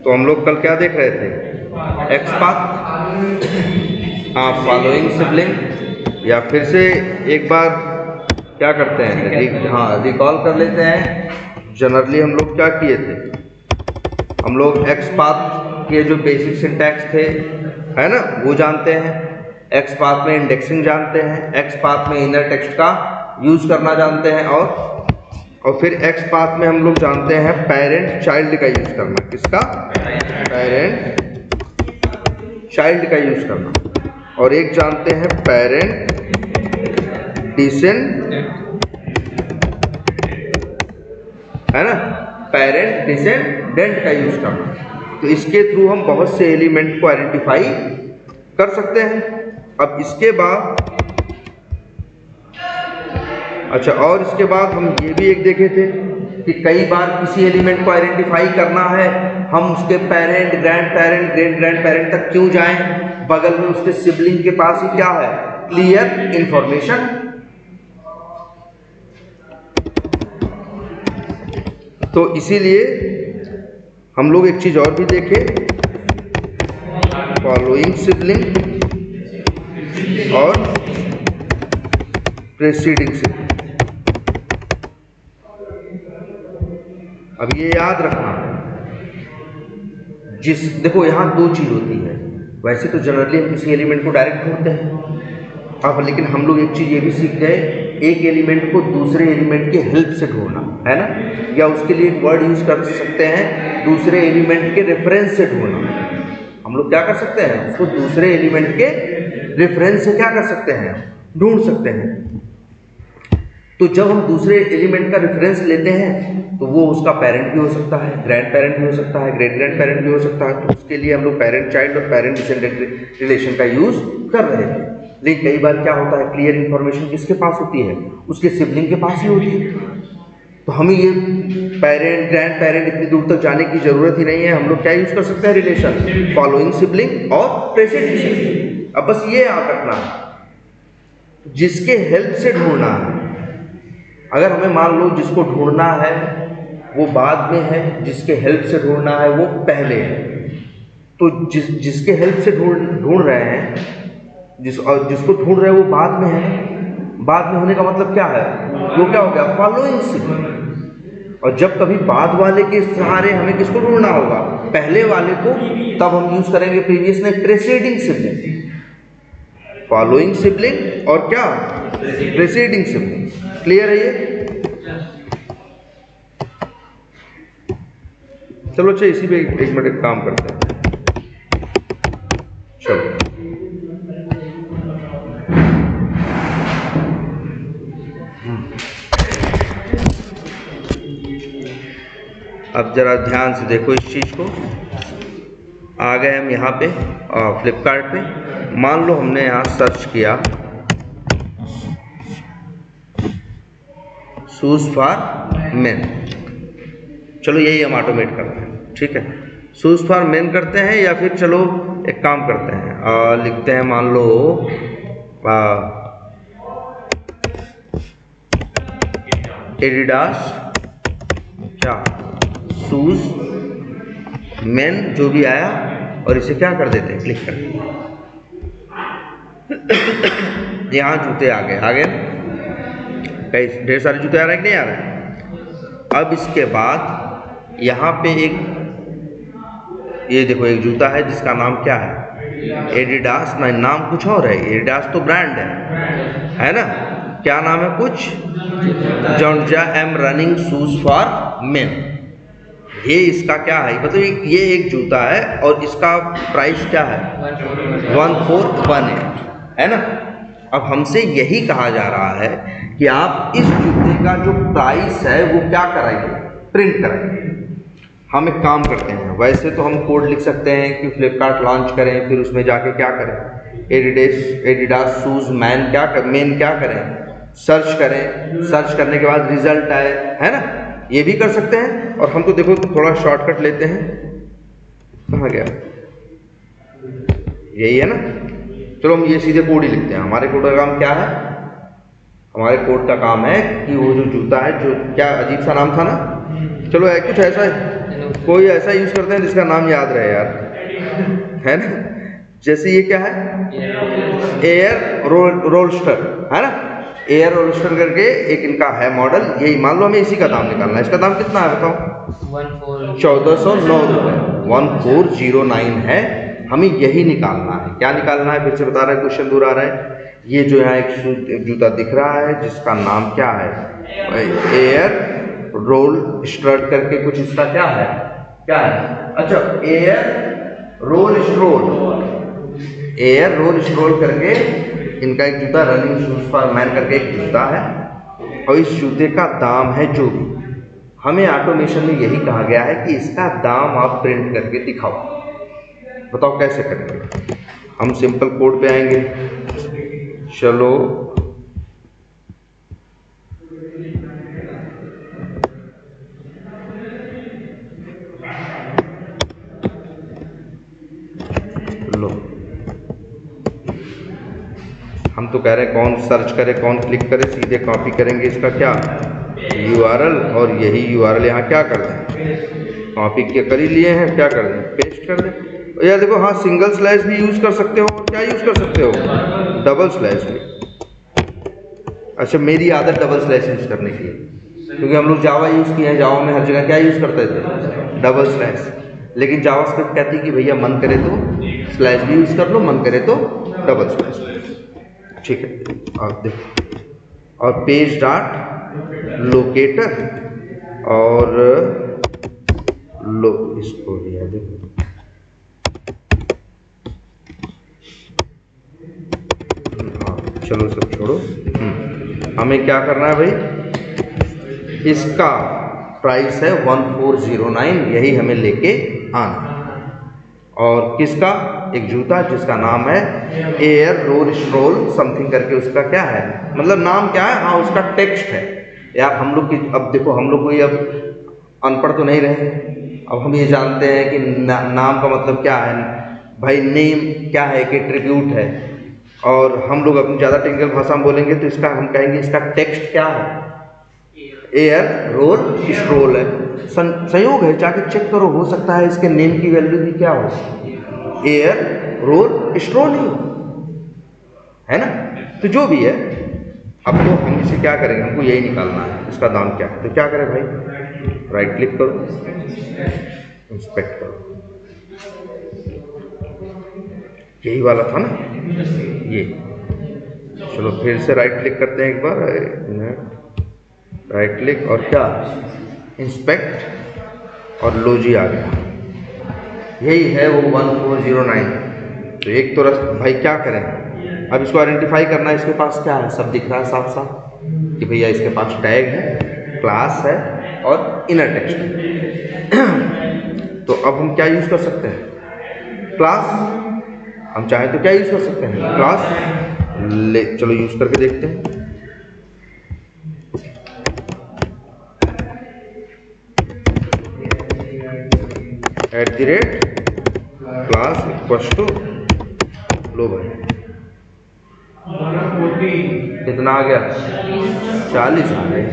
तो हम लोग कल क्या देख रहे थे, एक्स पाथ, हाँ फॉलोइंग सिबलिंग, या फिर से एक बार क्या करते हैं, हाँ रिकॉल कर लेते हैं। जनरली हम लोग क्या किए थे, हम लोग एक्स पाथ के जो बेसिक सिंटैक्स थे, है ना, वो जानते हैं। एक्स पाथ में इंडेक्सिंग जानते हैं, एक्स पाथ में इनर टेक्स्ट का यूज करना जानते हैं, और फिर एक्स पाथ में हम लोग जानते हैं पेरेंट चाइल्ड का यूज करना। किसका? पेरेंट चाइल्ड का यूज करना। और एक जानते हैं पेरेंट डिसेंडेंट, है ना, पेरेंट डिसेंडेंट का यूज करना। तो इसके थ्रू हम बहुत से एलिमेंट को आइडेंटिफाई कर सकते हैं। अब इसके बाद अच्छा, और इसके बाद हम ये भी एक देखे थे कि कई बार किसी एलिमेंट को आइडेंटिफाई करना है, हम उसके parent, grand parent, great grand parent तक क्यों जाएं, बगल में उसके सिबलिंग के पास ही क्या है, क्लियर इंफॉर्मेशन। तो इसीलिए हम लोग एक चीज और भी देखे, फॉलोइंग सिबलिंग और प्रेसीडिंग सिबलिंग। अब ये याद रखना, देखो यहाँ दो चीज होती है। वैसे तो जनरली हम किसी एलिमेंट को डायरेक्ट ढूंढते हैं, अब लेकिन हम लोग एक चीज ये भी सीख गए, एक एलिमेंट को दूसरे एलिमेंट की हेल्प से ढूंढना, है ना, या उसके लिए एक वर्ड यूज कर सकते हैं, दूसरे एलिमेंट के रेफरेंस से ढूंढना। हम लोग क्या कर सकते हैं, उसको दूसरे एलिमेंट के रेफरेंस से क्या कर सकते हैं, ढूंढ सकते हैं। तो जब हम दूसरे एलिमेंट का रेफरेंस लेते हैं तो वो उसका पेरेंट भी हो सकता है, ग्रैंड पेरेंट भी हो सकता है, ग्रेट ग्रैंड पेरेंट भी हो सकता है। तो उसके लिए हम लोग पेरेंट चाइल्ड और पेरेंट डिसेंडेंट रिलेशन का यूज कर रहे थे। लेकिन कई बार क्या होता है, क्लियर इंफॉर्मेशन किसके पास होती है, उसके सिबलिंग के पास ही होती है। तो हमें ये पेरेंट, ग्रैंड पेरेंट इतनी दूर तक जाने की जरूरत ही नहीं है। हम लोग क्या यूज कर सकते हैं, रिलेशन, फॉलोइंग सिबलिंग और प्रेसिडेंट सिबलिंग। अब बस ये याद रखना, जिसके हेल्प से ढूंढना है। अगर हमें मान लो जिसको ढूंढना है वो बाद में है, जिसके हेल्प से ढूंढना है वो पहले है। तो जिसके हेल्प से ढूंढ रहे हैं, जिसको ढूंढ रहे हैं वो बाद में है। बाद में होने का मतलब क्या है, वो क्या हो गया, फॉलोइंग सिबलिंग। और जब कभी बाद वाले के सहारे हमें किसको ढूंढना होगा, पहले वाले को, तब हम यूज करेंगे प्रीवियस में प्रेसीडिंग सिबलिंग। फॉलोइंग सिबलिंग और क्या, प्रेसीडिंग सिबलिंग। क्लियर है ये? चलो अच्छा, इसी पे एक मिनट काम करते हैं। चलो अब जरा ध्यान से देखो इस चीज को। आ गए हम यहाँ पे फ्लिपकार्ट पे। मान लो हमने यहाँ सर्च किया शूज फॉर मेन। चलो यही हम ऑटोमेट करते हैं, ठीक है। शूज फॉर मेन करते हैं, या फिर चलो एक काम करते हैं, लिखते हैं मान लो एडिडास क्या शूज मेन, जो भी आया, और इसे क्या कर देते हैं, क्लिक कर देते हैं। यहाँ जूते आ गए कई ढेर सारे जूते आ रहे हैं कि नहीं आ रहे। अब इसके बाद यहाँ पे एक, ये देखो एक जूता है जिसका नाम क्या है, एडिडास। नहीं, नाम कुछ और है, एडिडास तो ब्रांड है ना। क्या नाम है कुछ, Georgia am running shoes for men. ये इसका क्या है, मतलब ये एक जूता है और इसका प्राइस क्या है, 1418, है ना। अब हमसे यही कहा जा रहा है कि आप इस जूते का जो प्राइस है वो क्या कराइए, प्रिंट कराइए। हम एक काम करते हैं, वैसे तो हम कोड लिख सकते हैं कि फ्लिपकार्ट लॉन्च करें, फिर उसमें जाके क्या करें, एडिडास शूज मेन क्या करें, सर्च करें, सर्च करने के बाद रिजल्ट आए, है ना। ये भी कर सकते हैं। और हम तो देखो थोड़ा शॉर्टकट लेते हैं, कहाँ गया, यही है ना। चलो हम ये सीधे कोड ही लिखते हैं। हमारे कोड का काम क्या है, हमारे कोड का काम है कि वो जो जूता है, जो क्या अजीब सा नाम था ना, चलो है कुछ ऐसा है, कोई ऐसा यूज करते हैं जिसका नाम याद रहे यार, है ना। जैसे ये क्या है, एयर रोलस्टर, है ना। एयर रोलस्टर करके एक इनका है मॉडल, यही मान लो हमें इसी का दाम निकालना है। इसका दाम कितना है बताओ? 1409 रुपये, 1409 है। हमें यही निकालना है। क्या निकालना है फिर से बता रहा है, क्वेश्चन दूर आ रहा है। ये जो है एक जूता दिख रहा है जिसका नाम क्या है, एयर रोल स्ट्रट करके कुछ इसका क्या है, क्या है, अच्छा air roll stroll, air roll stroll करके इनका एक जूता, रनिंग शूज फॉर मैन करके एक जूता है। और इस जूते का दाम है जो भी, हमें ऑटोमेशन में यही कहा गया है कि इसका दाम आप प्रिंट करके दिखाओ। बताओ कैसे करेंगे? हम सिंपल कोड पे आएंगे। चलो लो, हम तो कह रहे हैं कौन सर्च करे कौन क्लिक करे, सीधे कॉपी करेंगे इसका क्या URL, और यही URL यहाँ क्या कर दें, कॉपी के कर ही लिए हैं, क्या कर दें, पेस्ट कर दें। यार देखो, हाँ सिंगल स्लैश भी यूज कर सकते हो, क्या यूज कर सकते हो, डबल स्लैश भी। अच्छा मेरी आदत डबल स्लैश यूज करने की है, क्योंकि हम लोग जावा यूज किए हैं, जावा में हर जगह क्या यूज करते थे, डबल स्लैश। लेकिन जावास्क्रिप्ट कहती है कि भैया मन करे तो स्लैश भी यूज कर लो, मन करे तो डबल स्लैश, ठीक है। और देखो, और पेज डॉट लोकेटर और लो, इसको दिया देखो, चलो सब छोड़ो। हमें क्या करना है भाई, इसका प्राइस है 1409, यही हमें लेके आना। और किसका, एक जूता जिसका नाम है एयर रोल स्ट्रोल समथिंग करके, उसका क्या है, मतलब नाम क्या है, हाँ उसका टेक्स्ट है। यार हम लोग की, अब देखो हम लोग कोई अब अनपढ़ तो नहीं रहे, अब हम ये जानते हैं कि नाम का मतलब क्या है भाई, नेम क्या है, कि एट्रीब्यूट है। और हम लोग अपनी ज़्यादा टेक्निकल भाषा में बोलेंगे तो इसका हम कहेंगे इसका टेक्स्ट क्या है, एयर रोल स्ट्रोल है। संयोग है, जाके चेक करो, हो सकता है इसके नेम की वैल्यू भी क्या हो, एयर रोल स्ट्रोल ही हो, है ना। तो जो भी है, अब तो हम इसे क्या करेंगे, हमको यही निकालना है इसका दाम क्या है। तो क्या करें भाई, राइट क्लिक करो, इंस्पेक्ट करो, यही वाला था ना ये। चलो फिर से राइट क्लिक करते हैं एक बार, राइट क्लिक और क्या, इंस्पेक्ट, और लो जी आ गया, यही है वो 1409। तो एक तो भाई क्या करें, अब इसको आइडेंटिफाई करना है, इसके पास क्या है, सब दिख रहा है साफ साफ कि भैया इसके पास टैग है, क्लास है और इनर टेक्स्ट है। तो अब हम क्या यूज कर सकते हैं, क्लास, हम चाहे तो क्या यूज कर सकते हैं, क्लास ले, चलो यूज करके देखते हैं। @ क्लास इक्वल्स टू, लो भाई कितना आ गया, 40 आ गए,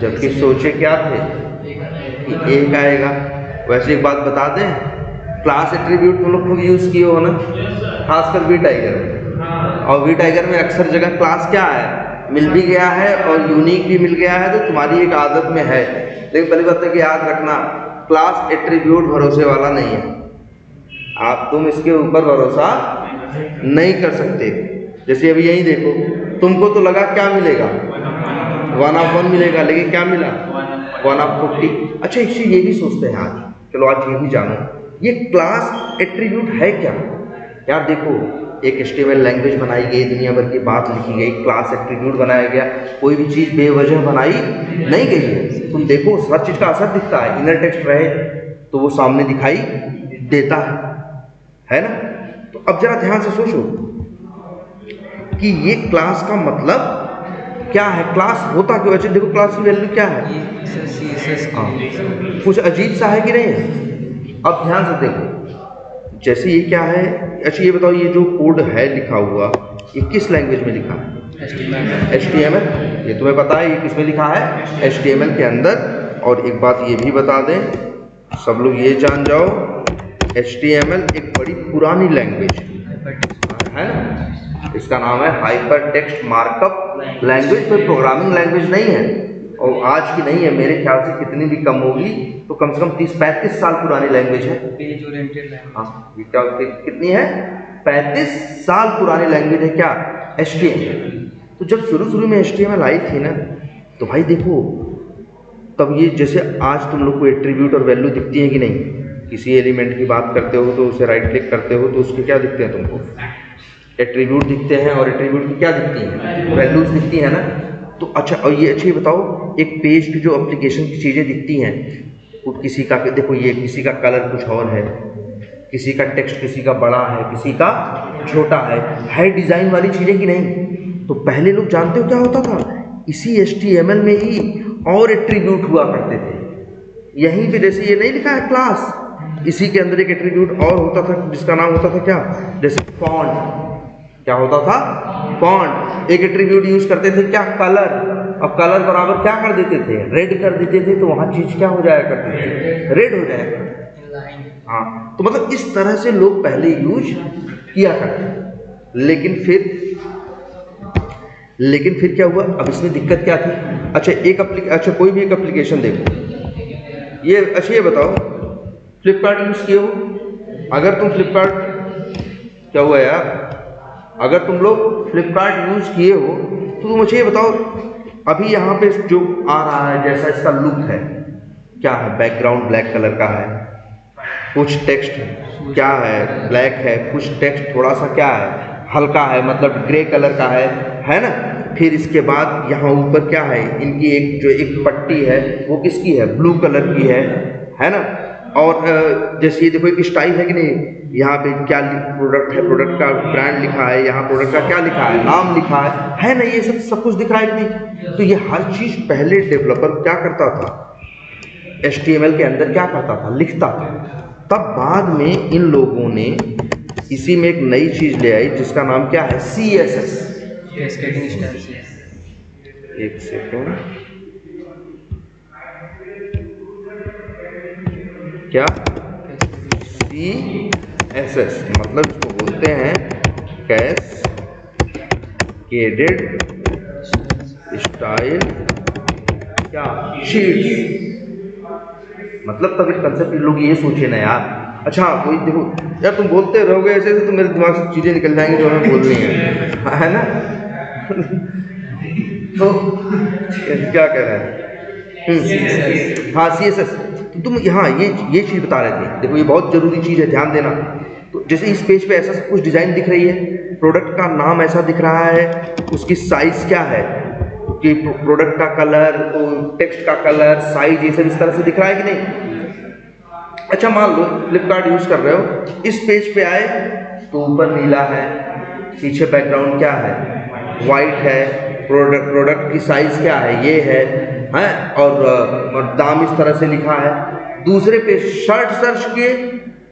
जबकि सोचे क्या थे कि 1 आएगा। वैसे एक बात बता दें, क्लास एट्रीब्यूट तुम लोग खुद यूज किए हो ना, खासकर वी टाइगर में, और वी टाइगर में अक्सर जगह क्लास क्या है, मिल भी गया है और यूनिक भी मिल गया है, तो तुम्हारी एक आदत में है। लेकिन पहली बात है कि याद रखना, क्लास एट्रीब्यूट भरोसे वाला नहीं है, आप तुम इसके ऊपर भरोसा नहीं कर सकते। जैसे अभी यही देखो, तुमको तो लगा क्या मिलेगा, 1/1 मिलेगा, लेकिन क्या मिला 1/50। अच्छा एक चीज ये भी सोचते हैं आज, चलो आज ये भी जानो, ये क्लास एट्रीब्यूट है क्या। यार देखो, एक HTML लैंग्वेज बनाई गई, दुनिया भर की बात लिखी गई, क्लास एट्रीब्यूट बनाया गया, कोई भी चीज़ बेवजह बनाई नहीं गई है। तुम देखो हर चीज़ का असर दिखता है, इनर टेक्स्ट रहे तो वो सामने दिखाई देता है ना। तो अब जरा ध्यान से सोचो कि ये क्लास का मतलब क्या है, क्लास होता क्यों। अच्छा देखो क्लास की वैल्यू क्या है, कुछ अजीब सा है कि नहीं है। अब ध्यान से देखो, जैसे ये क्या है, अच्छा ये बताओ, ये जो कोड है लिखा हुआ, ये किस लैंग्वेज में लिखा है, HTML। ये तुम्हें पता है ये किस में लिखा है, HTML के अंदर। और एक बात ये भी बता दें सब लोग ये जान जाओ, HTML एक बड़ी पुरानी लैंग्वेज है ना, इसका नाम है हाइपर टेक्स्ट मार्कअप लैंग्वेज। कोई प्रोग्रामिंग लैंग्वेज नहीं है, और आज की नहीं है, मेरे ख्याल से कितनी भी कम होगी तो कम से कम 30-35 साल पुरानी लैंग्वेज है। Page oriented language. हाँ, ये क्या कितनी है? 35 साल पुरानी लैंग्वेज है क्या? HTML। तो जब शुरू में HTML आई थी ना, तो भाई देखो, तब ये जैसे आज तुम लोग को एट्रीब्यूट और वैल्यू दिखती है कि नहीं, किसी एलिमेंट की बात करते हो तो उसे राइट क्लिक करते हो तो उसके क्या दिखते हैं तुमको? एट्रीब्यूट दिखते हैं, और एट्रीब्यूट की क्या दिखती हैं? वैल्यूज दिखती है ना। तो अच्छा, और ये अच्छे बताओ, एक पेज की जो एप्लीकेशन की चीज़ें दिखती हैं, किसी का देखो, ये किसी का कलर कुछ और है, किसी का टेक्स्ट किसी का बड़ा है, किसी का छोटा है डिज़ाइन वाली चीज़ें कि नहीं? तो पहले लोग जानते हो क्या होता था, इसी HTML में ही और एट्रीब्यूट हुआ करते थे। यहीं पे जैसे ये नहीं लिखा है क्लास, इसी के अंदर एक एट्रीब्यूट और होता था जिसका नाम होता था क्या? जैसे फॉन्ट, क्या होता था? फॉन्ट। एक एट्रीब्यूट यूज करते थे क्या? कलर। अब कलर बराबर क्या कर देते थे? रेड कर देते थे, तो वहां चीज क्या हो जाया करती थी? रेड हो जाया करती। हाँ, तो मतलब इस तरह से लोग पहले यूज किया करते। लेकिन फिर क्या हुआ? अब इसमें दिक्कत क्या थी? अच्छा, कोई भी एक एप्लीकेशन देखो, ये बताओ, फ्लिपकार्ट यूज किए हो? अगर तुम फ्लिपकार्ट, क्या हुआ यार, अगर तुम लोग फ्लिपकार्ट यूज किए हो तो तुम मुझे ये बताओ, अभी यहाँ पे जो आ रहा है, जैसा इसका लुक है, क्या है? बैकग्राउंड ब्लैक कलर का है, कुछ टेक्स्ट क्या है? ब्लैक है, कुछ टेक्स्ट थोड़ा सा क्या है? हल्का है, मतलब ग्रे कलर का है ना। फिर इसके बाद यहाँ ऊपर क्या है? इनकी एक पट्टी है, वो किसकी है? ब्लू कलर की है ना। और जैसे ये देखो, एक स्टाइल है कि नहीं, यहाँ पे क्या प्रोडक्ट है, प्रोडक्ट का ब्रांड लिखा है, यहाँ प्रोडक्ट का क्या लिखा है? नाम लिखा है ना। ये सब कुछ दिख रहा है कि नहीं? तो ये हर चीज पहले डेवलपर क्या करता था? HTML के अंदर क्या करता था? लिखता था। तब बाद में इन लोगों ने इसी में एक नई चीज ले आई जिसका नाम क्या है? CSS। Cascading style. एक सेकेंड, क्या? CSS मतलब इसको बोलते हैं कैस्केडेड स्टाइल क्या शीट्स। मतलब तब एक कंसेप्ट लोग ये सोचे ना यार। अच्छा, कोई देखो यार, तुम बोलते रहोगे ऐसे तो मेरे दिमाग से चीजें निकल जाएंगी जो हमें बोलनी है ना। तो क्या कह रहे हैं? हाँ, CSS। तो तुम यहाँ ये चीज़ बता रहे थे, देखो ये बहुत जरूरी चीज़ है, ध्यान देना। तो जैसे इस पेज पे ऐसा कुछ डिज़ाइन दिख रही है, प्रोडक्ट का नाम ऐसा दिख रहा है, उसकी साइज़ क्या है कि प्रोडक्ट का कलर, टेक्स्ट का कलर, साइज, ये सब इस तरह से दिख रहा है कि नहीं? अच्छा, मान लो फ्लिपकार्ट यूज़ कर रहे हो, इस पेज पे आए तो ऊपर नीला है, पीछे बैकग्राउंड क्या है? वाइट है, प्रोडक्ट की साइज क्या है? ये है और दाम इस तरह से लिखा है। दूसरे पे शर्ट सर्च किए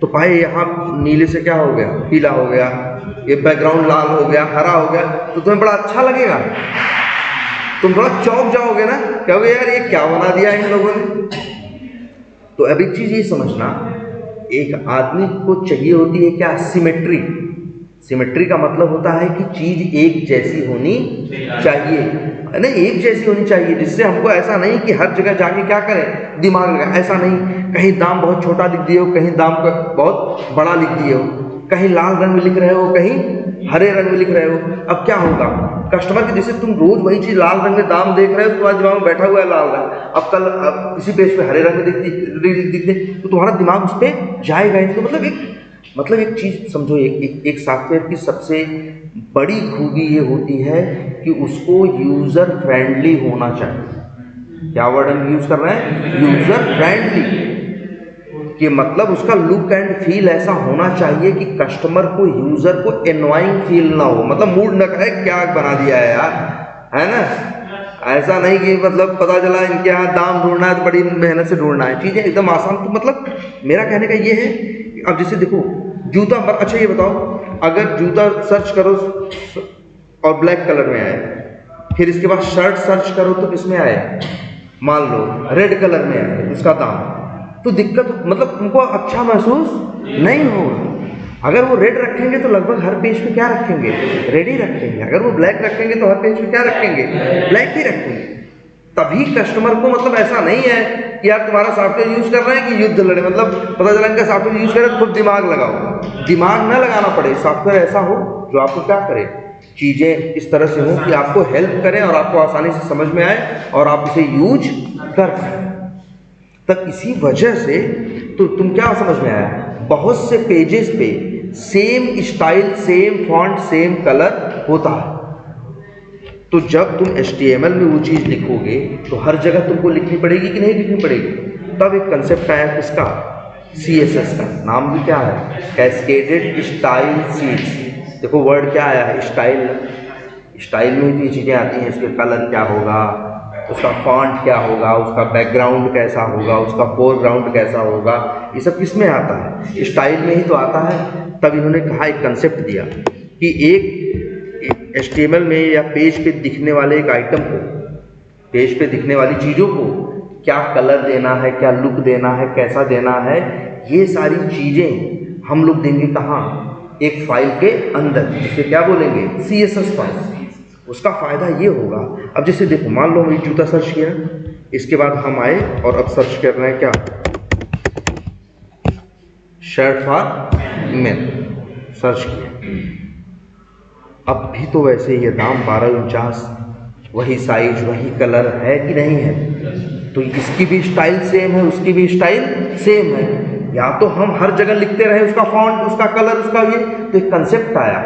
तो भाई यहाँ नीले से क्या हो गया? पीला हो गया, ये बैकग्राउंड लाल हो गया, हरा हो गया, तो तुम्हें बड़ा अच्छा लगेगा, तुम थोड़ा चौंक जाओगे ना, कहोगे यार ये क्या बना दिया इन लोगों ने। तो अब एक चीज ये समझना, एक आदमी को चाहिए होती है क्या? सिमेट्री। सिमेट्री का मतलब होता है कि चीज एक जैसी होनी चाहिए, नहीं एक जैसी होनी चाहिए, जिससे हमको ऐसा नहीं कि हर जगह जाके क्या करें, दिमाग लगा। ऐसा नहीं, कहीं दाम बहुत छोटा लिख दिए हो, कहीं दाम बहुत बड़ा लिख दिए हो, कहीं लाल रंग में लिख रहे हो, कहीं हरे रंग में लिख रहे हो। अब क्या होगा? कस्टमर की, जैसे तुम रोज वही चीज लाल रंग में दाम देख रहे हो, तुम्हारे दिमाग में बैठा हुआ है लाल रंग, अब कल किसी पेज पे हरे रंग में दिखते तो तुम्हारा दिमाग उस पर जाएगा ही। तो मतलब एक चीज समझो, एक सॉफ्टवेयर की सबसे बड़ी खूबी ये होती है कि उसको यूजर फ्रेंडली होना चाहिए। क्या वर्ड हम यूज कर रहे हैं? User friendly. कि मतलब उसका लुक एंड फील ऐसा होना चाहिए कि कस्टमर को, यूजर को एनवाइंग फील ना हो, मतलब मूड न करे क्या बना दिया है यार, है ना। ऐसा नहीं कि मतलब पता चला इनके यहाँ दाम ढूंढना है तो बड़ी मेहनत से ढूंढना है, चीजें एकदम आसान। तो मतलब मेरा कहने का ये है, अब जैसे देखो जूता, अच्छा ये बताओ, अगर जूता सर्च करो और ब्लैक कलर में आए, फिर इसके बाद शर्ट सर्च करो तो किस में आए? मान लो रेड कलर में आए, उसका दाम तो दिक्कत मतलब तुमको अच्छा महसूस नहीं होगा। अगर वो रेड रखेंगे तो लगभग हर पेज पे क्या रखेंगे, रेड ही रखेंगे। अगर वो ब्लैक रखेंगे तो हर पेज पे क्या रखेंगे, ब्लैक ही रखेंगे। तभी कस्टमर को मतलब ऐसा नहीं है कि यार तुम्हारा सॉफ्टवेयर यूज कर रहे हैं कि युद्ध लड़े, मतलब पता चला इनका सॉफ्टवेयर यूज करें तो खुद दिमाग लगाओ। दिमाग ना लगाना पड़े, सॉफ्टवेयर ऐसा हो जो आपको क्या करे, चीज़ें इस तरह से हो कि आपको हेल्प करें और आपको आसानी से समझ में आए और आप इसे यूज कर पाए। तब इसी वजह से तो तुम क्या समझ में आया, बहुत से पेजेस पे same style, same font, same colour होता है। तो जब तुम HTML में वो चीज़ लिखोगे तो हर जगह तुमको लिखनी पड़ेगी कि नहीं लिखनी पड़ेगी। तब एक कंसेप्ट आया किसका, CSS का। नाम भी क्या है, कैस्केडेड स्टाइल शीट्स। देखो वर्ड क्या आया है, स्टाइल। स्टाइल में ही तो ये चीज़ें आती हैं, इसके कलर क्या होगा, उसका फॉन्ट क्या होगा, उसका बैकग्राउंड कैसा होगा, उसका फोरग्राउंड कैसा होगा, ये सब किस में आता है, स्टाइल में ही तो आता है। तब इन्होंने कहा, एक कंसेप्ट दिया कि एक HTML में या पेज पे दिखने वाले एक आइटम को, पेज पे दिखने वाली चीज़ों को क्या कलर देना है, क्या लुक देना है, कैसा देना है, ये सारी चीज़ें हम लोग देंगे कहाँ, एक फाइल के अंदर, जिसे क्या बोलेंगे, CSS फाइल। उसका फ़ायदा ये होगा, अब जैसे देखो मान लो हम एक जूता सर्च किया, इसके बाद हम आए और अब सर्च कर रहे हैं क्या, शर्ट फॉर मेन सर्च किया। अब भी तो वैसे ही है, दाम 1249, वही साइज, वही कलर है कि नहीं है। तो इसकी भी स्टाइल सेम है, उसकी भी स्टाइल सेम है। या तो हम हर जगह लिखते रहे उसका फॉन्ट, उसका कलर, उसका ये। तो एक कंसेप्ट आया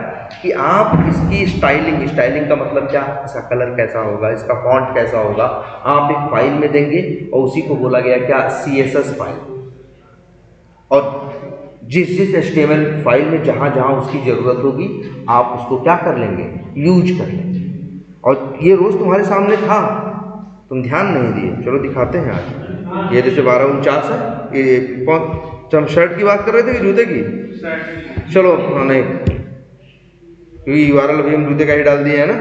कि आप इसकी स्टाइलिंग, स्टाइलिंग का मतलब क्या, इसका कलर कैसा होगा, इसका फॉन्ट कैसा होगा, आप एक फाइल में देंगे और उसी को बोला गया क्या, CSS फाइल। और जिस HTML फाइल में जहाँ जहाँ उसकी ज़रूरत होगी आप उसको क्या कर लेंगे, यूज कर लेंगे। और ये रोज़ तुम्हारे सामने था, तुम ध्यान नहीं दिए। चलो दिखाते हैं आज। ये जैसे 1249 है, ये कौन, हम शर्ट की बात कर रहे थे कि जूते की, चलो हाँ नहीं, क्योंकि URL अभी हम जूते का ही डाल दिए है ना।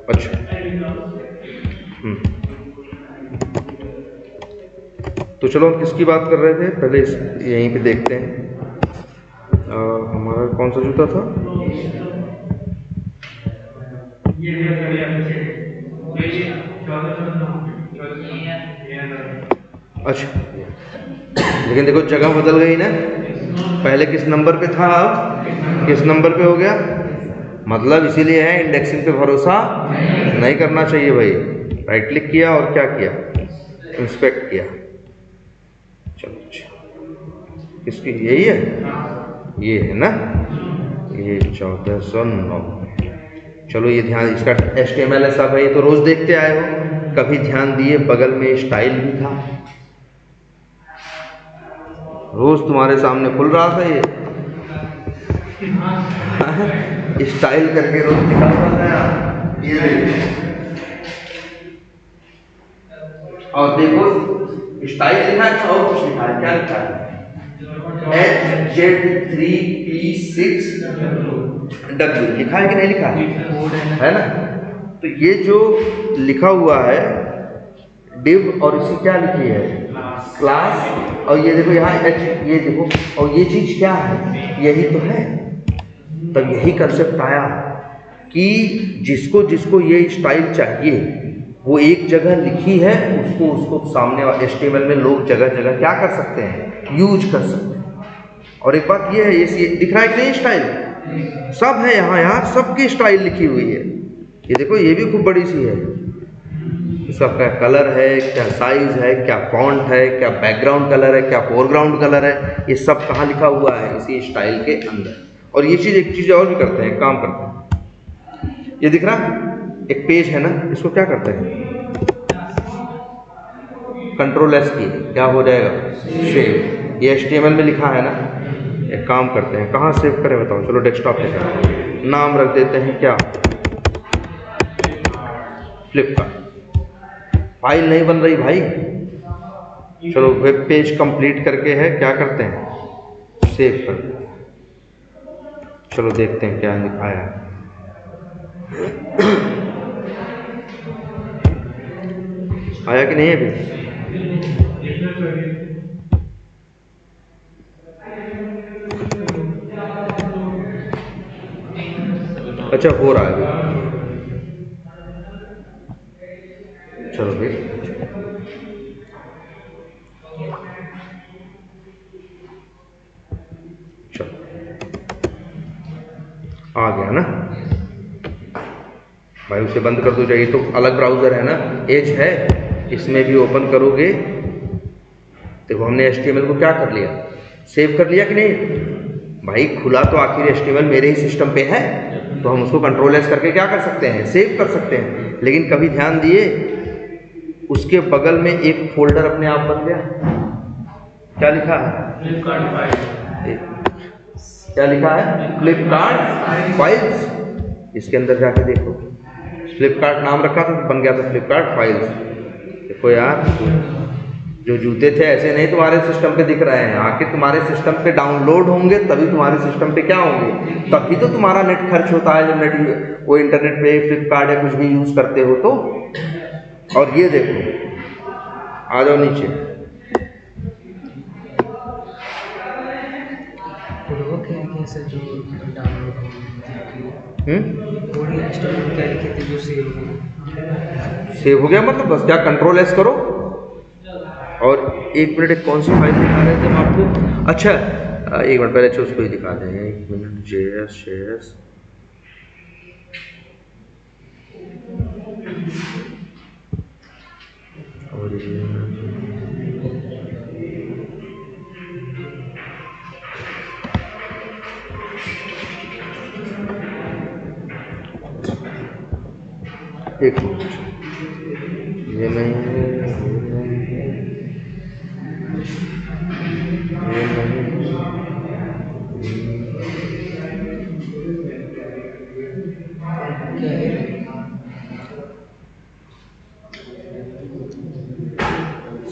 अच्छा तो चलो हम किसकी बात कर रहे थे, पहले यहीं पे देखते हैं। हमारा कौन सा जूता था, अच्छा। लेकिन देखो जगह बदल गई ना, पहले किस नंबर पे था, अब किस नंबर पे हो गया। मतलब इसीलिए है इंडेक्सिंग पे भरोसा नहीं करना चाहिए भाई। राइट क्लिक किया और क्या किया, इंस्पेक्ट किया। चलो किसकी, यही है, ये है ना, ये 1409। चलो ये ध्यान, इसका HTML ऐसा है, ये तो रोज देखते आए हो, कभी ध्यान दिए बगल में स्टाइल भी था, रोज तुम्हारे सामने खुल रहा था ये स्टाइल करके रोज दिखा रहा था ये। और देखो स्टाइल लिखा है, और कुछ लिखा है, क्या लिखा है, HZ3P6W लिखा है कि नहीं लिखा है ना। तो ये जो लिखा हुआ है डिव, और इसी क्या लिखी है, क्लास, और ये देखो यहाँ H, ये देखो, और ये चीज क्या है, यही तो है। तब यही कंसेप्ट आया कि जिसको जिसको ये स्टाइल चाहिए वो एक जगह लिखी है, उसको सामने HTML में लोग जगह जगह क्या कर सकते हैं, यूज कर सकते हैं। और एक बात ये है, ये दिख रहा है कि नहीं, स्टाइल सब है यहाँ, यार सबकी स्टाइल लिखी हुई है। ये देखो ये भी खूब बड़ी सी है, इसका क्या कलर है, क्या साइज है, क्या फॉन्ट है, क्या बैकग्राउंड कलर है, क्या फोरग्राउंड कलर है, ये सब कहाँ लिखा हुआ है, इसी स्टाइल के अंदर। और ये चीज़, एक चीज़ और भी करते हैं, काम करते हैं। ये दिख रहा है एक पेज है ना, इसको क्या करते हैं, Ctrl+S की, क्या हो जाएगा, सेव। ये HTML में लिखा है ना, एक काम करते हैं, कहाँ सेव करें बताओ, चलो डेस्कटॉप पे करें, नाम रख देते हैं क्या, फ्लिपकार्ट। फाइल नहीं बन रही भाई, चलो वेब पेज कंप्लीट करके है, क्या करते हैं, सेव कर देते हैं। चलो देखते हैं क्या लिखाया है। आया कि नहीं अभी, अच्छा हो रहा है, चलो फिर चलो आ गया ना भाई, उसे बंद कर दो। चाहिए तो अलग ब्राउज़र है ना, एज है, इसमें भी ओपन करोगे। देखो हमने HTML को क्या कर लिया, सेव कर लिया कि नहीं भाई। खुला तो आखिर HTML मेरे ही सिस्टम पे है, तो हम उसको Ctrl+S करके क्या कर सकते हैं, सेव कर सकते हैं। लेकिन कभी ध्यान दिए उसके बगल में एक फोल्डर अपने आप बन गया। क्या लिखा है, फ्लिपकार्ट फाइल। क्या लिखा है, फ्लिपकार्ट फाइल्स। इसके अंदर जाके देखो, फ्लिपकार्ट नाम रखा था, बन गया था फ्लिपकार्ट फाइल्स। देखो यार, जो जूते थे ऐसे नहीं तुम्हारे सिस्टम पे दिख रहे हैं। आखिर तुम्हारे सिस्टम पे डाउनलोड होंगे तभी तुम्हारे सिस्टम पे क्या होंगे, तभी तो तुम्हारा नेट खर्च होता है। जब नेट वो इंटरनेट पे फ्लिपकार्ट या कुछ भी यूज़ करते हो तो। और ये देखो, आ जाओ नीचे, सेव हो गया मतलब बस क्या Ctrl+S करो। और एक मिनट, एक कौन सी फाइल दिखा रहे थे हम आपको, अच्छा एक मिनट पहले उसको ही दिखा दें, एक मिनट, JS और एक मिनट, ये नहीं है, ये नहीं,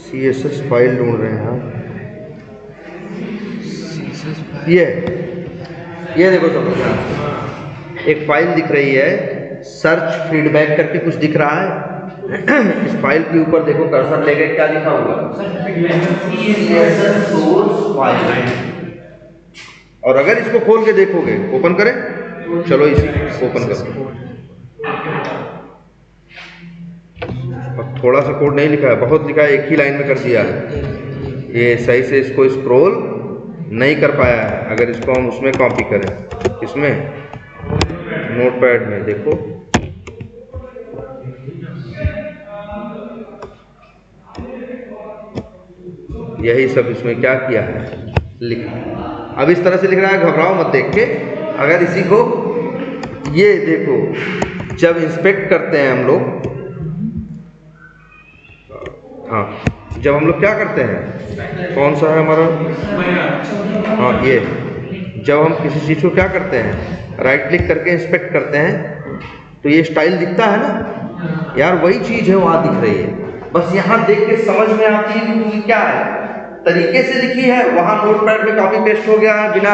CSS फाइल ढूंढ रहे हैं आप। ये देखो सब, एक फाइल दिख रही है, सर्च फीडबैक करके कुछ दिख रहा है। इस फाइल के ऊपर देखो कर्सर लेके क्या लिखा हुआ, CSS सोर्स फाइल। और अगर इसको खोल के देखोगे, ओपन करें, चलो इसे ओपन करो। अब थोड़ा सा कोड नहीं लिखा है, बहुत लिखा है, एक ही लाइन में कर दिया है। ये सही से इसको स्क्रॉल नहीं कर पाया है। अगर इसको हम उसमें कॉपी करें, इसमें नोटपैड में देखो, यही सब इसमें क्या किया है, लिखा। अब इस तरह से लिख रहा है, घबराओ मत देख के। अगर इसी को, ये देखो, जब इंस्पेक्ट करते हैं हम लोग, हाँ, जब हम लोग क्या करते हैं, कौन सा है हमारा, हाँ ये, जब हम किसी चीज़ को क्या करते हैं, राइट क्लिक करके इंस्पेक्ट करते हैं, तो ये स्टाइल दिखता है ना यार, वही चीज़ है वहाँ दिख रही है। बस यहाँ देख के समझ में आती है कि क्या है, तरीके से लिखी है, वहाँ नोटपैड में कॉपी पेस्ट हो गया है बिना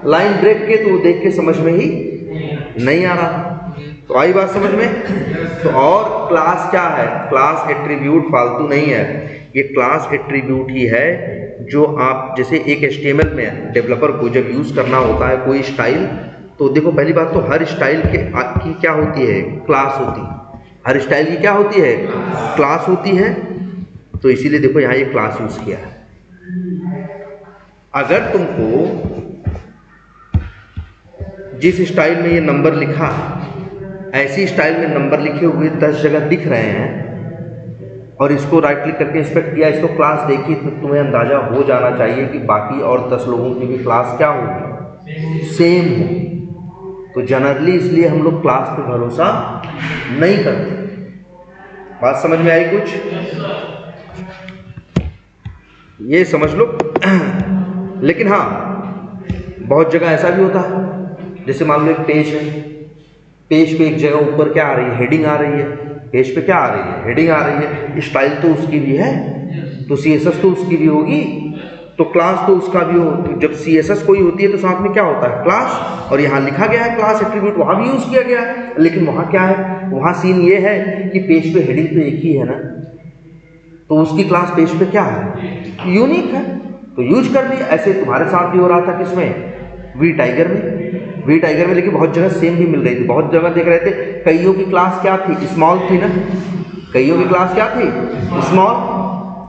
लाइन ब्रेक के, तो देख के समझ में ही नहीं आ रहा। तो आई बात समझ में। तो और क्लास क्या है, क्लास एट्रीब्यूट फालतू नहीं है, ये क्लास एट्रीब्यूट ही है जो आप, जैसे एक HTML में डेवलपर को जब यूज़ करना होता है कोई स्टाइल, तो देखो पहली बात तो हर स्टाइल की क्या होती है, क्लास होती है। हर स्टाइल की क्या होती है, क्लास होती है। तो इसीलिए देखो यहाँ ये क्लास यूज़ किया है। अगर तुमको जिस स्टाइल में ये नंबर लिखा, ऐसी स्टाइल में नंबर लिखे हुए 10 जगह दिख रहे हैं, और इसको राइट क्लिक करके इंस्पेक्ट किया, इसको क्लास देखी, तो तुम्हें अंदाजा हो जाना चाहिए कि बाकी और 10 लोगों की भी क्लास क्या होगी, सेम हो। तो जनरली इसलिए हम लोग क्लास पे भरोसा नहीं करते। बात समझ में आई कुछ, ये समझ लो। लेकिन हाँ, बहुत जगह ऐसा भी होता है, जैसे मान लो एक पेज है, पेज पे एक जगह ऊपर क्या आ रही है, हेडिंग आ रही है, पेज पे क्या आ रही है, हेडिंग आ रही है, स्टाइल तो उसकी भी है, तो CSS तो उसकी भी होगी, तो क्लास तो उसका भी हो। तो जब CSS कोई होती है तो साथ में क्या होता है, क्लास। और यहाँ लिखा गया है क्लास एट्रीब्यूट, वहाँ भी यूज़ किया गया है, लेकिन वहाँ क्या है, वहाँ सीन ये है कि पेज पे हेडिंग तो एक ही है ना, तो उसकी क्लास पेज पे क्या है, यूनिक है, तो यूज कर लिया। ऐसे तुम्हारे साथ भी हो रहा था, किसमें, वी टाइगर में, लेकिन बहुत जगह सेम भी मिल रही थी। बहुत जगह देख रहे थे कईयों की क्लास क्या थी, स्मॉल थी ना, कईयों की क्लास क्या थी, स्मॉल।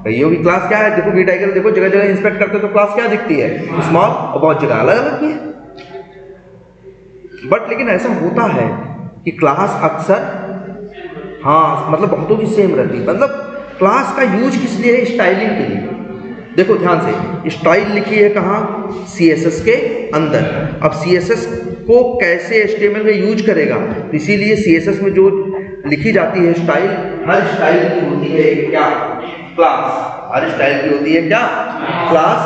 कईयों की क्लास क्या है, देखो वी टाइगर, देखो जगह जगह इंस्पेक्ट करते तो क्लास क्या दिखती है, स्मॉल, और बहुत जगह अलग अलग भी है। बट लेकिन ऐसा होता है कि क्लास अक्सर, हाँ मतलब बहुतों की सेम रहती है। मतलब क्लास का यूज किस लिए है, स्टाइलिंग के लिए। देखो ध्यान से, स्टाइल लिखी है कहाँ, CSS के अंदर। अब CSS को कैसे HTML में यूज करेगा, इसीलिए CSS में जो लिखी जाती है स्टाइल, हर स्टाइल की होती है क्या, क्लास। हर स्टाइल की होती है क्या, क्लास।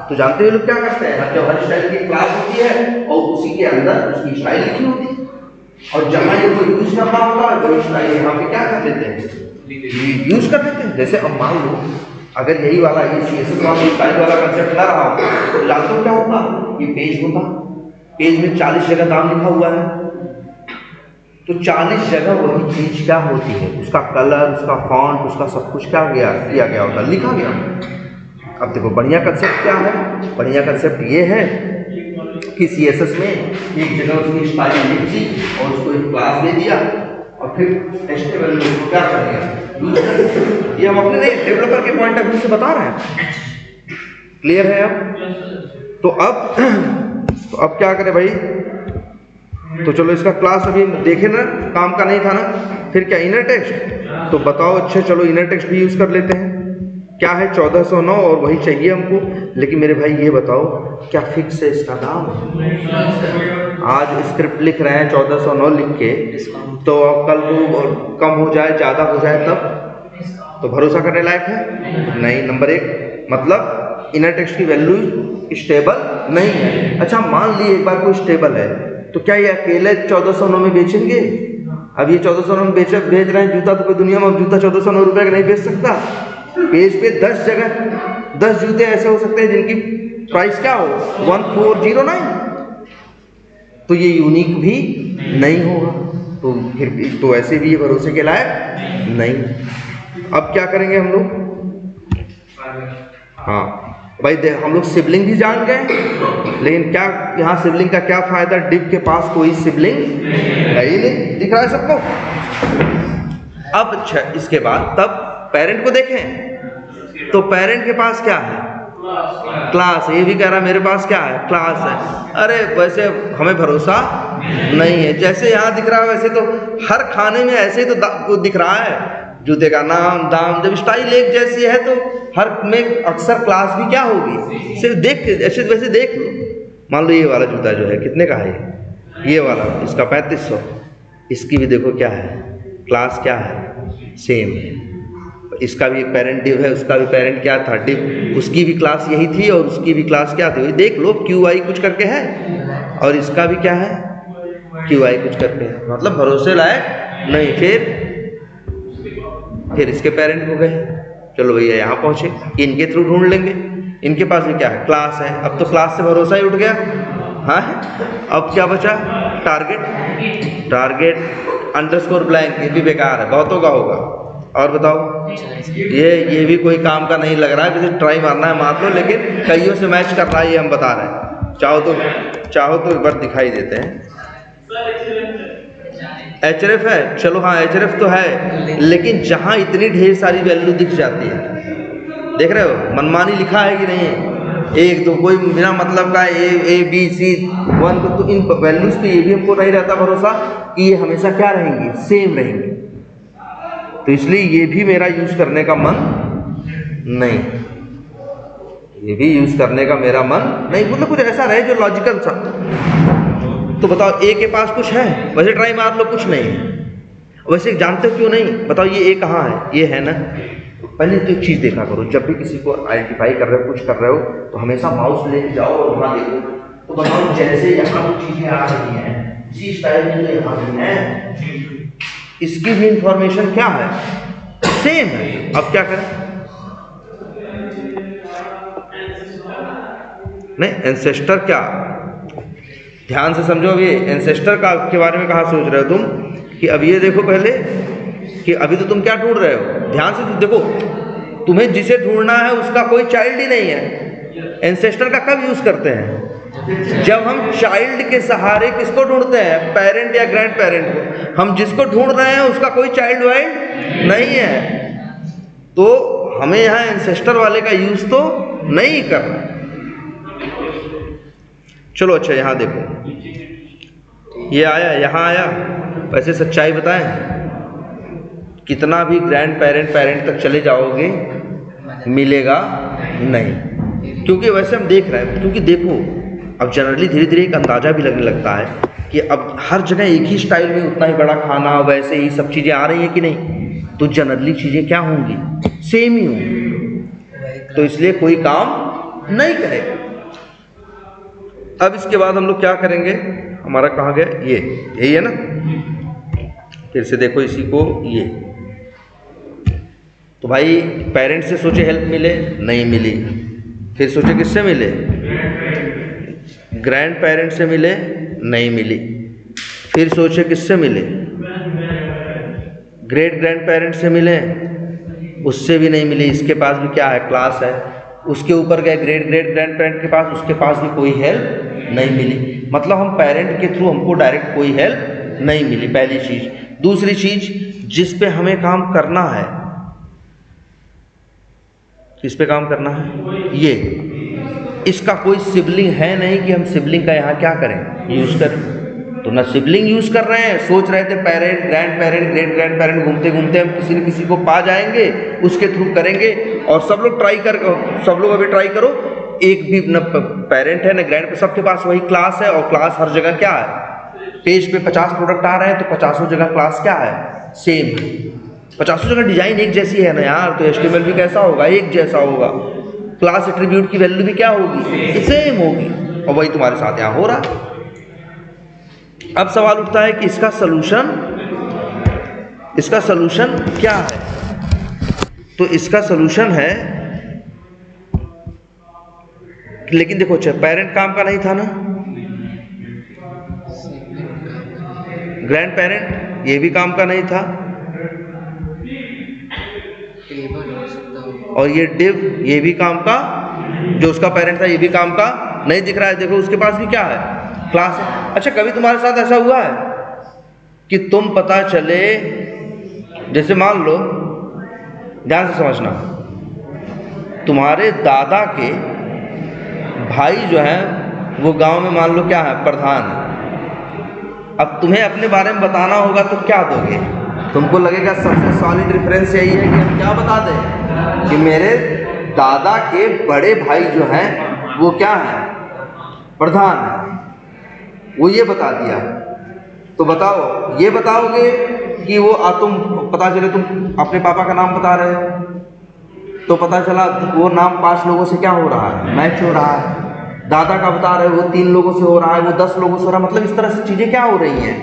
तो जानते हो लोग क्या करते हैं, जब हर स्टाइल की क्लास होती है और उसी के अंदर उसकी स्टाइल लिखी होती है, और जहाँ ये कोई यूज करना होगा वो स्टाइल यहाँ पे क्या कर लेते हैं, यूज कर लेते हैं। जैसे अब मान लो अगर यही वाला ये CSS वाला स्टाइल वाला कंसेप्ट ला रहा हो, तो जानते हो क्या होता, ये पेज होता, पेज में 40 जगह नाम लिखा हुआ है, तो 40 जगह वही चीज क्या होती है, उसका कलर, उसका फॉन्ट, उसका सब कुछ क्या किया गया होता, लिखा गया। अब देखो बढ़िया कंसेप्ट क्या है, बढ़िया कंसेप्ट ये है कि CSS में एक जगह उसकी स्टाइल लिख दी और उसको एक क्लास दे दिया, और फिर HTML में उसको क्या कर दिया, ये हम अपने डेवलपर के पॉइंट ऑफ व्यू से बता रहे हैं। क्लियर है अब? तो अब क्या करें भाई, तो चलो इसका क्लास अभी देखे ना, काम का नहीं था ना, फिर क्या इनर टेक्स्ट, तो बताओ। अच्छा चलो इनर टेक्स्ट भी यूज कर लेते हैं। क्या है 1409 और वही चाहिए हमको। लेकिन मेरे भाई ये बताओ क्या फिक्स है इसका दाम? आज स्क्रिप्ट लिख रहे हैं 1409 लिख के, तो कल को कम हो जाए, ज़्यादा हो जाए तब तो भरोसा करने लायक है नहीं। नंबर एक, मतलब इनर टेक्स्ट की वैल्यू स्टेबल नहीं है। अच्छा मान ली एक बार कोई स्टेबल है, तो क्या ये अकेले 1409 में बेचेंगे? अब ये 1409 में बेच रहे हैं जूता, तो कोई दुनिया में जूता 1409 रुपये का नहीं बेच सकता। पेज पे 10 जगह 10 जूते ऐसे हो सकते हैं जिनकी प्राइस क्या हो 1409, तो ये यूनिक भी नहीं होगा, तो फिर तो ऐसे भी ये भरोसे के लायक नहीं। अब क्या करेंगे हम लोग, हाँ भाई हम लोग सिबलिंग भी जान गए, लेकिन क्या यहाँ सिबलिंग का क्या फायदा, डिव के पास कोई सिबलिंग है ही नहीं, दिख रहा है सबको। अब अच्छा इसके बाद तब पेरेंट को देखें, तो पेरेंट के पास क्या है, क्लास। ये भी कह रहा मेरे पास क्या है, क्लास है। अरे वैसे हमें भरोसा नहीं है, जैसे यहाँ दिख रहा है वैसे तो हर खाने में ऐसे ही तो दिख रहा है, जूते का नाम, दाम। जब स्टाइल एक जैसी है तो हर में अक्सर क्लास भी क्या होगी, सिर्फ देख के ऐसे वैसे देख लो। मान लो ये वाला जूता जो है कितने का है, ये वाला इसका 3500, इसकी भी देखो क्या है, क्लास क्या है, सेम है। इसका भी एक पेरेंट डिव है, उसका भी पेरेंट क्या था, डिव, उसकी भी क्लास यही थी और उसकी भी क्लास क्या थी, देख लो QI कुछ करके है, और इसका भी क्या है, QI कुछ करके है। मतलब भरोसे लायक नहीं। फिर इसके पेरेंट हो गए, चलो भैया यहाँ पहुँचे, इनके थ्रू ढूंढ लेंगे, इनके पास भी क्या है, क्लास है। अब तो क्लास से भरोसा ही उठ गया, हाँ। अब क्या बचा, टारगेट अंडरस्कोर ब्लैंक, ये भी बेकार है, बहुतों का होगा। और बताओ, ये भी कोई काम का नहीं लग रहा है, किसी ट्राई मारना है मार लो, लेकिन कईयों से मैच कर रहा है, ये हम बता रहे हैं। चाहो तो एक बार दिखाई देते हैं। HRF है, चलो हाँ HRF तो है, लेकिन जहाँ इतनी ढेर सारी वैल्यू दिख जाती है, देख रहे हो, मनमानी लिखा है कि नहीं, एक दो कोई बिना मतलब का A B C 1, तो इन वैल्यूज पे ये भी हमको नहीं रहता भरोसा कि ये हमेशा क्या रहेंगी, सेम रहेंगी। तो इसलिए ये भी मेरा यूज करने का मन नहीं, ये भी यूज करने का मेरा मन नहीं। मतलब कुछ ऐसा रहे जो लॉजिकल सा। तो बताओ A के पास कुछ है, वैसे ट्राई मार लो, कुछ नहीं है। वैसे जानते हो क्यों नहीं, बताओ ये A कहाँ है, ये है ना। पहले तो एक चीज़ देखा करो, जब भी किसी को आइडेंटिफाई कर रहे हो, कुछ कर रहे हो, तो हमेशा माउस लेके जाओ और वहाँ देखो। तो बताओ जैसे यहाँ कुछ चीज़ें आ रही हैं, इसी स्टाइल में तो यहाँ भी है, इसकी भी इंफॉर्मेशन क्या है, सेम है। अब क्या करें, नहीं एंसेस्टर क्या, ध्यान से समझो। अभी एंसेस्टर का के बारे में कहाँ सोच रहे हो तुम, कि अब ये देखो पहले कि अभी तो तुम क्या ढूंढ रहे हो, ध्यान से देखो। तुम्हें जिसे ढूंढना है उसका कोई चाइल्ड ही नहीं है। एंसेस्टर का कब यूज करते हैं? जब हम चाइल्ड के सहारे किसको ढूंढते हैं? पेरेंट या ग्रैंड पेरेंट को। हम जिसको ढूंढ रहे हैं उसका कोई चाइल्ड वाइल्ड नहीं है, तो हमें यहाँ एंसेस्टर वाले का यूज तो नहीं करना। चलो अच्छा, यहाँ देखो, ये आया, यहाँ आया। वैसे सच्चाई बताएं, कितना भी ग्रैंड पेरेंट पेरेंट तक चले जाओगे मिलेगा नहीं, क्योंकि वैसे हम देख रहे हैं। क्योंकि देखो, अब जनरली धीरे धीरे एक अंदाजा भी लगने लगता है कि अब हर जगह एक ही स्टाइल में उतना ही बड़ा खाना, वैसे ही सब चीज़ें आ रही हैं कि नहीं, तो जनरली चीज़ें क्या होंगी? सेम ही होंगी, तो इसलिए कोई काम नहीं करेगा। अब इसके बाद हम लोग क्या करेंगे? हमारा कहाँ गया? ये यही है ना। फिर से देखो इसी को, ये तो भाई पेरेंट से सोचे हेल्प मिले, नहीं मिली। फिर सोचे किससे मिले? ग्रैंड पेरेंट से मिले, नहीं मिली। फिर सोचे किससे मिले? ग्रेट ग्रैंड पेरेंट से मिले, उससे भी नहीं मिली। इसके पास भी क्या है? क्लास है। उसके ऊपर गए ग्रेट ग्रेट ग्रैंड पेरेंट के पास, उसके पास भी कोई हेल्प नहीं मिली। मतलब हम पेरेंट के थ्रू हमको डायरेक्ट कोई हेल्प नहीं मिली, पहली चीज। दूसरी चीज, जिस पे हमें काम करना है, किस पे काम करना है? ये, इसका कोई सिबलिंग है नहीं कि हम सिबलिंग का यहाँ क्या करें? यूज करें। तो ना सिबलिंग यूज कर रहे हैं, सोच रहे थे parent grand parent great grand parent, घूमते घूमते हम किसी न किसी को पा जाएंगे, उसके थ्रू करेंगे। और सब लोग ट्राई कर, सब लोग अभी ट्राई करो, एक भी न पेरेंट है न ग्रैंड, सबके पास वही क्लास है। और क्लास हर जगह क्या है? पेज पे 50 प्रोडक्ट आ रहे हैं तो 50 जगह क्लास क्या है? सेम है। 50 जगह डिजाइन एक जैसी है ना यार, तो HTML भी कैसा होगा? एक जैसा होगा। क्लास एट्रीब्यूट की वैल्यू भी क्या होगी? सेम होगी। और वही तुम्हारे साथ यहाँ हो रहा है। अब सवाल उठता है कि इसका सलूशन क्या है? तो इसका सलूशन है, लेकिन देखो अच्छा, पेरेंट काम का नहीं था ना, ग्रैंड पेरेंट ये भी काम का नहीं था, और ये डिव ये भी काम का, जो उसका पेरेंट था ये भी काम का नहीं दिख रहा है। देखो उसके पास भी क्या है? क्लास है। अच्छा, कभी तुम्हारे साथ ऐसा हुआ है कि तुम पता चले, जैसे मान लो, ध्यान से समझना, तुम्हारे दादा के भाई जो है वो गांव में मान लो क्या है? प्रधान है। अब तुम्हें अपने बारे में बताना होगा तो क्या दोगे? तुमको लगेगा सबसे सॉलिड रेफरेंस यही है कि हम क्या बता दें कि मेरे दादा के बड़े भाई जो हैं वो क्या है? प्रधान है। वो ये बता दिया, तो बताओ, ये बताओगे कि वो तुम पता चले तुम अपने पापा का नाम बता रहे हो, तो पता चला वो नाम 5 लोगों से क्या हो रहा है? मैच हो रहा है। दादा का बता रहे हो, वो 3 लोगों से हो रहा है, वो 10 लोगों से हो रहा है। मतलब इस तरह से चीज़ें क्या हो रही हैं?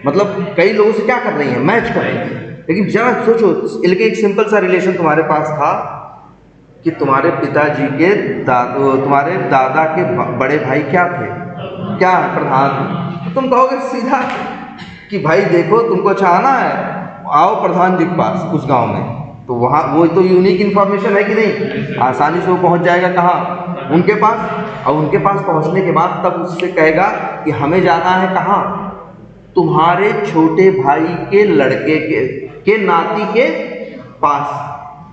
मतलब कई लोगों से क्या कर रही हैं? मैच कर रही हैं। लेकिन जरा सोचो, लेकिन एक सिंपल सा रिलेशन तुम्हारे पास था कि तुम्हारे पिताजी के तुम्हारे दादा के बड़े भाई क्या थे? क्या है? प्रधान। तो तुम कहोगे सीधा कि भाई देखो, तुमको अच्छा आना है, आओ प्रधान जी के पास उस गांव में, तो वहाँ वो तो यूनिक इन्फॉर्मेशन है कि नहीं? आसानी से वो पहुँच जाएगा कहाँ? उनके पास। और उनके पास पहुँचने के बाद तब उससे कहेगा कि हमें जाना है कहाँ? तुम्हारे छोटे भाई के लड़के के नाती के पास,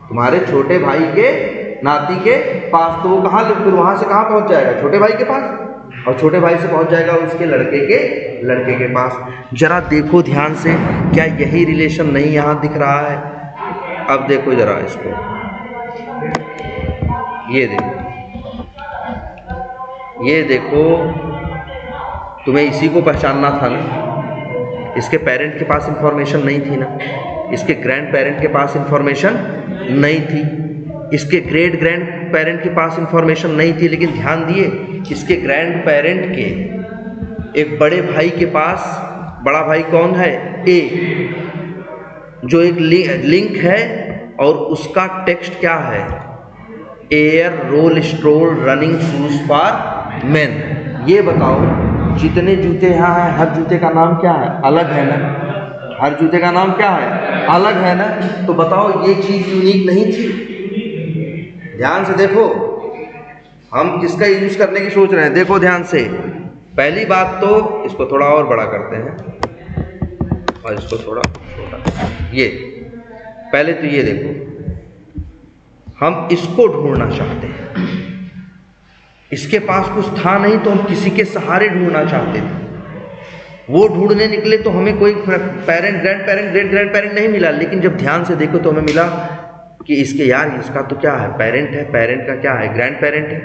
तुम्हारे छोटे भाई के नाती के पास। तो वो कहाँ, फिर वहाँ से कहाँ पहुँच जाएगा? छोटे भाई के पास, और छोटे भाई से पहुँच जाएगा उसके लड़के के पास। जरा देखो ध्यान से, क्या यही रिलेशन नहीं यहाँ दिख रहा है? अब देखो जरा इसको, ये देखो, तुम्हें इसी को पहचानना था ना। इसके पेरेंट के पास इंफॉर्मेशन नहीं थी ना, इसके ग्रैंड पेरेंट के पास इंफॉर्मेशन नहीं थी, इसके ग्रेट ग्रैंड पेरेंट के पास इंफॉर्मेशन नहीं थी। लेकिन ध्यान दिए, इसके ग्रैंड पेरेंट के एक बड़े भाई के पास, बड़ा भाई कौन है? ए, जो एक लिंक है, और उसका टेक्स्ट क्या है? Air roll stroll running shoes for men. ये बताओ, जितने जूते यहाँ हैं, हर जूते का नाम क्या है? अलग है ना? हर जूते का नाम क्या है? अलग है ना? तो बताओ, ये चीज़ यूनिक नहीं थी? ध्यान से देखो, हम किसका यूज करने की सोच रहे हैं, देखो ध्यान से। पहली बात तो इसको थोड़ा और बड़ा करते हैं और इसको थोड़ा छोटा। ये पहले तो ये देखो, हम इसको ढूंढना चाहते हैं। इसके पास कुछ था नहीं तो हम किसी के सहारे ढूंढना चाहते थे। वो ढूंढने निकले तो हमें कोई parent, grand parent, great grand parent नहीं मिला, लेकिन जब ध्यान से देखो तो हमें मिला कि इसके यार इसका तो क्या है, पेरेंट है, पेरेंट का क्या है, ग्रैंड पेरेंट है,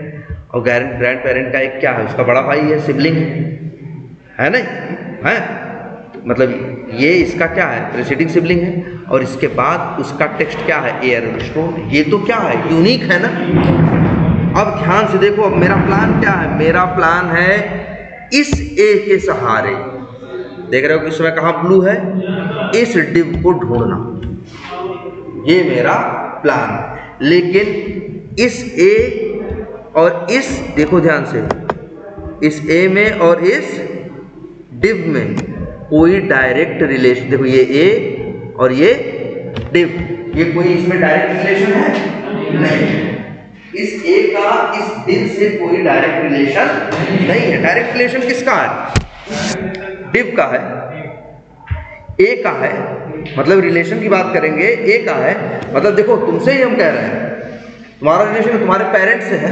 और ग्रैंड पेरेंट का एक क्या है, उसका बड़ा भाई है, सिबलिंग है ना, है मतलब ये इसका क्या है, प्रेसिडिंग सिबलिंग है, और इसके बाद उसका टेक्स्ट क्या है, एयर और स्टोन। ये तो क्या है, यूनिक है ना। अब ध्यान से देखो, अब मेरा प्लान क्या है, मेरा प्लान है इस ए के सहारे, देख रहे हो कि इसमें कहाँ ब्लू है, इस डिव को ढूंढना, ये मेरा प्लान। लेकिन इस ए और इस, देखो ध्यान से, इस ए में और इस डिव में कोई डायरेक्ट रिलेशन, देखो ये ए और ये डिव, ये कोई इसमें डायरेक्ट रिलेशन है नहीं। इस ए का इस डिव से कोई डायरेक्ट रिलेशन नहीं है। डायरेक्ट रिलेशन किसका है, डिव का है, ए का है, मतलब रिलेशन की बात करेंगे ए का है, मतलब देखो तुमसे ही हम कह रहे हैं, तुम्हारा रिलेशन तुम्हारे पेरेंट्स से है,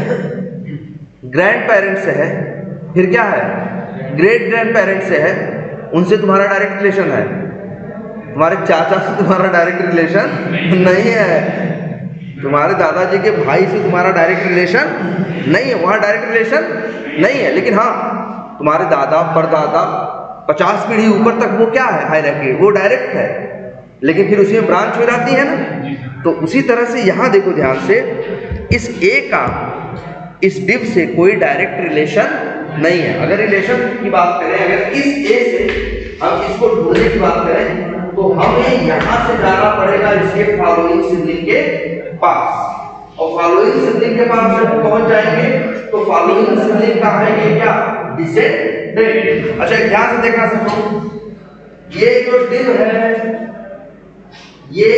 ग्रैंड पेरेंट्स से है, फिर क्या है, ग्रेट ग्रैंड पेरेंट्स से है, उनसे तुम्हारा डायरेक्ट रिलेशन है। तुम्हारे चाचा से तुम्हारा डायरेक्ट रिलेशन नहीं है, तुम्हारे दादाजी के भाई से तुम्हारा डायरेक्ट रिलेशन नहीं है, वहाँ डायरेक्ट रिलेशन नहीं है। लेकिन हाँ, तुम्हारे दादा परदादा 50 पीढ़ी ऊपर तक वो क्या है, हायरार्की, वो डायरेक्ट है, लेकिन फिर उसी में ब्रांच हो जाती है ना। तो उसी तरह से यहाँ देखो ध्यान से, इस ए का इस डिव से कोई डायरेक्ट रिलेशन नहीं है। अगर रिलेशन की बात करें, अगर इस ए से हम इसको ढूंढने की बात करें, तो हमें यहाँ से जाना पड़ेगा इसके फॉलोइंग सिबलिंग के पास, और फॉलोइंग सिबलिंग के पास जब पहुंच जाएंगे तो फॉलोइंग सिबलिंग का है ये क्या, डिसेंडेंट। अच्छा ध्यान से देखना सबको, ये जो डिव है ये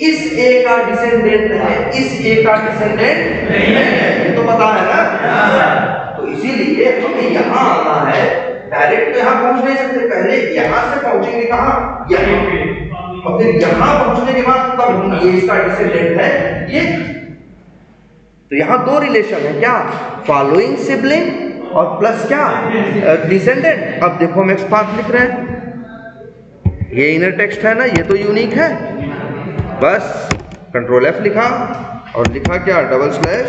इस ए का डिसेंडेंट है, इस ए का डिसेंडेंट नहीं है, ये तो पता है ना। तो इसीलिए हमें यहाँ आना है, डायरेक्ट तो यहाँ पहुंच नहीं सकते, पहले यहाँ से पहुंचेंगे कहाँ, यहाँ, और फिर यहाँ पहुंचने के बाद तब हम ये इसका डिसेंडेंट है ये। तो यहाँ दो रिलेशन है, क्या, फॉलोइंग सिबलिंग और प्लस क्या, डिसेंडेंट। अब देखो हम एक्स पाथ लिख रहे हैं, ये इनर टेक्स्ट है ना, ये तो यूनिक है, बस कंट्रोल F लिखा और लिखा क्या, डबल स्लैश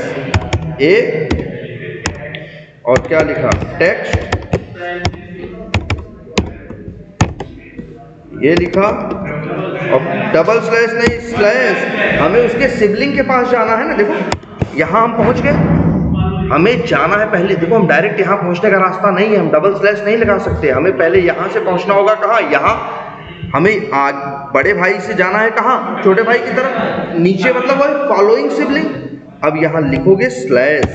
ए, और क्या लिखा, टेक्स्ट, ये लिखा, और डबल स्लैश नहीं स्लैश, हमें उसके सिबलिंग के पास जाना है ना। देखो यहाँ हम पहुंच गए, हमें जाना है पहले, देखो हम डायरेक्ट यहाँ पहुंचने का रास्ता नहीं है, हम डबल स्लैश नहीं लगा सकते, हमें पहले यहाँ से पहुंचना होगा, कहाँ, यहाँ। हमें आज बड़े भाई से जाना है कहाँ, छोटे भाई की तरफ, नीचे मतलब वही फॉलोइंग सिबलिंग। अब यहाँ लिखोगे स्लैश,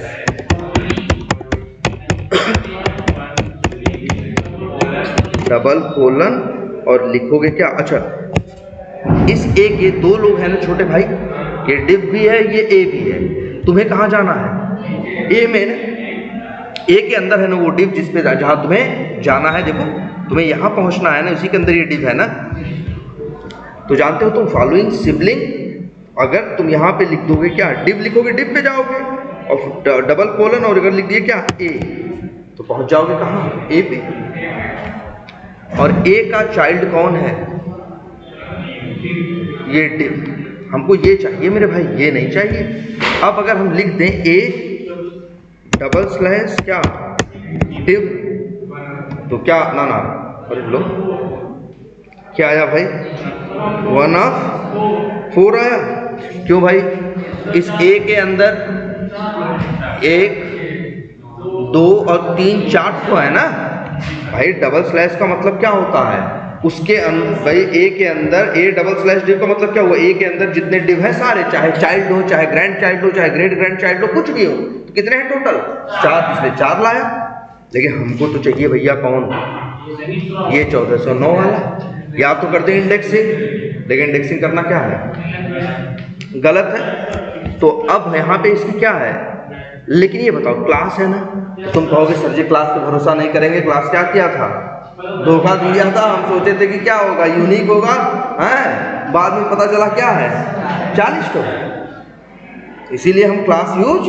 डबल कोलन, और लिखोगे क्या, अच्छा इस ए के दो लोग हैं ना छोटे भाई, ये डिव भी है ये ए भी है, तुम्हें कहाँ जाना है, ए में ना, ए के अंदर है ना वो डिव, जिसपे जहाँ तुम्हें जाना है, देखो तुम्हें यहाँ पहुँचना है ना, उसी के अंदर ये डिव है ना। तो जानते हो तुम फॉलोइंग सिबलिंग, अगर तुम यहाँ पे लिख दोगे क्या, डिव लिखोगे, डिव पे जाओगे, और डबल कोलन, और अगर लिख दिए क्या, ए, तो पहुँच जाओगे कहाँ, ए पे। और ए का चाइल्ड कौन है, ये डिव, हमको ये चाहिए मेरे भाई, ये नहीं चाहिए। अब अगर हम लिख दें ए डबल स्लैश क्या, डिव, तो क्या, ना ना, अरे लो क्या आया भाई, 1/4 आया। क्यों भाई, इस ए के अंदर 1 2 और 3 4 तो है ना भाई। डबल स्लैश का मतलब क्या होता है, उसके अंदर भाई ए के अंदर, ए डबल स्लैश डिव का मतलब क्या हुआ, ए के अंदर जितने डिव है सारे, चाहे चाइल्ड हो, चाहे ग्रैंड चाइल्ड हो, चाहे ग्रेट ग्रैंड चाइल्ड हो, कुछ भी हो, तो कितने हैं टोटल, 4, इसलिए 4 लाया। लेकिन हमको तो चाहिए भैया कौन, ये 1409 वाला। या तो कर दें इंडेक्सिंग, लेकिन इंडेक्सिंग करना क्या है, गलत है। तो अब यहाँ पे इसकी क्या है, लेकिन ये बताओ क्लास है ना, तो तुम कहोगे सर जी क्लास पे भरोसा नहीं करेंगे, क्लास क्या किया था, धोखा दिया था, हम सोचे थे कि क्या होगा, यूनिक होगा, हैं, बाद में पता चला क्या है 40 तो, इसीलिए हम क्लास यूज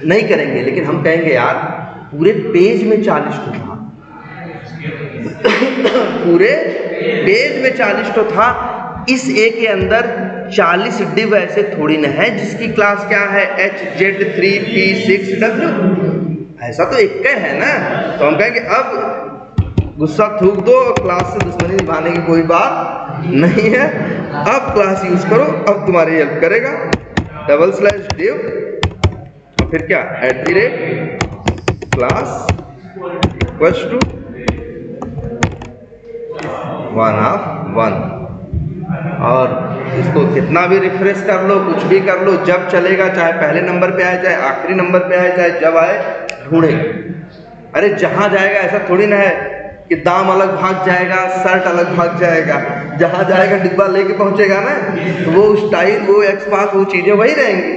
नहीं करेंगे। लेकिन हम कहेंगे यार पूरे पेज में 40 तो था, पूरे पेज में 40 तो था, इस ए के अंदर 40 डिव ऐसे थोड़ी न है जिसकी क्लास क्या है HZ3P6W, ऐसा तो एक का है ना। तो हम कहेंगे अब गुस्सा थूक दो, क्लास से दुश्मनी निभाने की कोई बात नहीं है, अब क्लास यूज करो, अब तुम्हारी हेल्प करेगा। /div और फिर क्या @class इक्वल्स टू 1/1, और इसको कितना भी रिफ्रेश कर लो, कुछ भी कर लो, जब चलेगा, चाहे पहले नंबर पे आए, चाहे आखिरी नंबर पे आए, चाहे जब आए ढूंढेगा। अरे जहां जाएगा ऐसा थोड़ी ना है कि दाम अलग भाग जाएगा, शर्ट अलग भाग जाएगा, जहां जाएगा डिब्बा लेके पहुंचेगा ना, तो वो स्टाइल, वो एक्सपास, वो चीजें वही रहेंगी।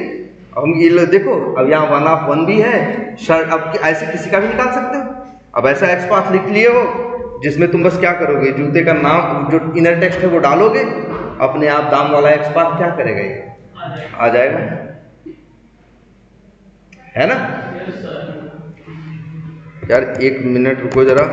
हम ये लो देखो, अब यहाँ 1/1 भी है, शर्ट अब ऐसे किसी का भी निकाल सकते हो। अब ऐसा एक्सपास लिख लिए हो जिसमें तुम बस क्या करोगे, जूते का नाम जो इनर टेक्स्ट है वो डालोगे, अपने आप दाम वाला एक्सपास क्या करेगा, ये आ जाएगा, है ना। यार 1 मिनट रुको जरा।